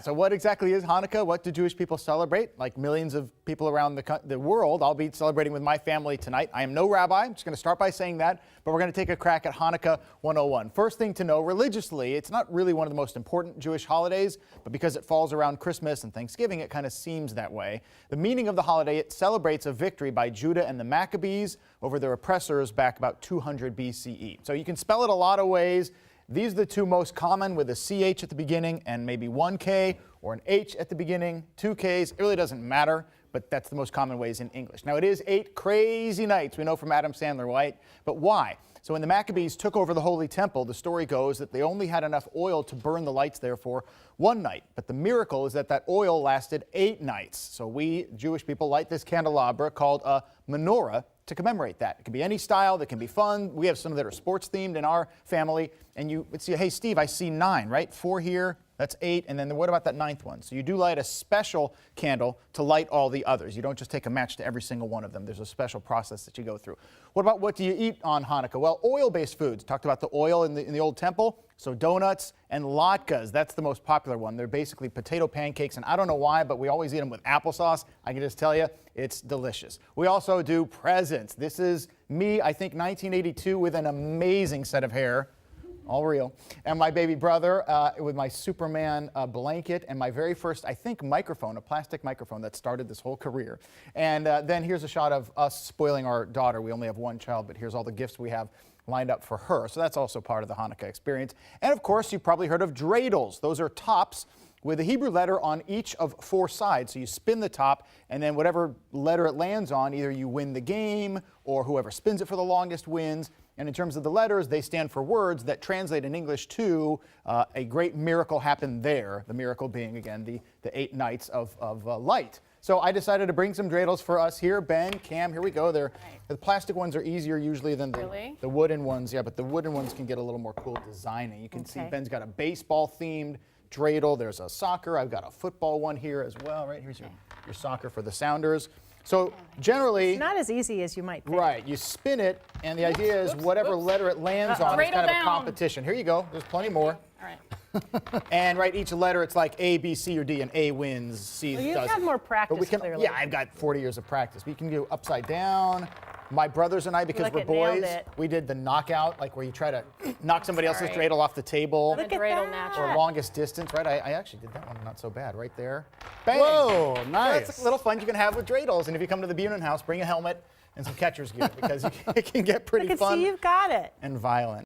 So what exactly is Hanukkah? What do Jewish people celebrate? Like millions of people around the world, I'll be celebrating with my family tonight. I am no rabbi. I'm just going to start by saying that, but we're going to take a crack at Hanukkah 101. First thing to know, religiously, it's not really one of the most important Jewish holidays, but because it falls around Christmas and Thanksgiving, it kind of seems that way. The meaning of the holiday, it celebrates a victory by Judah and the Maccabees over their oppressors back about 200 BCE. So you can spell it a lot of ways. These are the two most common, with a CH at the beginning and maybe one K or an H at the beginning, two Ks. It really doesn't matter, but that's the most common ways in English. Now, it is 8 crazy nights, we know from Adam Sandler, right? But why? So when the Maccabees took over the Holy Temple, the story goes that they only had enough oil to burn the lights there for one night. But the miracle is that that oil lasted 8 nights. So we, Jewish people, light this candelabra called a menorah to commemorate that. It can be any style, that can be fun. We have some that are sports themed in our family. And you would see, hey, Steve, I see 9, right? 4 here, that's 8. And then what about that 9th one? So you do light a special candle to light all the others. You don't just take a match to every single one of them. There's a special process that you go through. What about what do you eat on Hanukkah? Well, oil-based foods. Talked about the oil in the old temple. So donuts and latkes, that's the most popular one. They're basically potato pancakes, and I don't know why, but we always eat them with applesauce. I can just tell you, it's delicious. We also do presents. This is me, I think 1982, with an amazing set of hair. All real. And my baby brother with my Superman blanket and my very first, I think, microphone, a plastic microphone that started this whole career. And then here's a shot of us spoiling our daughter. We only have one child, but here's all the gifts we have lined up for her. So that's also part of the Hanukkah experience. And of course, you've probably heard of dreidels. Those are tops with a Hebrew letter on each of 4 sides. So you spin the top, and then whatever letter it lands on, either you win the game or whoever spins it for the longest wins. And in terms of the letters, they stand for words that translate in English to a great miracle happened there. The miracle being, again, the 8 nights of light. So I decided to bring some dreidels for us here. Ben, Cam, here we go. The plastic ones are easier usually than the wooden ones. Yeah, but the wooden ones can get a little more cool designing. You can see Ben's got a baseball-themed dreidel. There's a soccer. I've got a football one here as well. Right, here's your soccer for the Sounders. So generally, it's not as easy as you might think. Right, you spin it, and the idea is whatever letter it lands on is kind of a competition. Here you go. There's plenty more. All right. And right, each letter it's like A, B, C, or D, and A wins, C well, doesn't. You've had more practice, clearly. Yeah, I've got 40 years of practice. We can do upside down. My brothers and I, because we're boys, we did the knockout, like where you try to knock somebody else's dreidel off the table. Look at that. Or longest distance, right? I actually did that one not so bad, right there. Bang! Whoa, nice. That's a little fun you can have with dreidels. And if you come to the Bunin house, bring a helmet and some catcher's gear, because it can get pretty fun See, you've got it. and violent.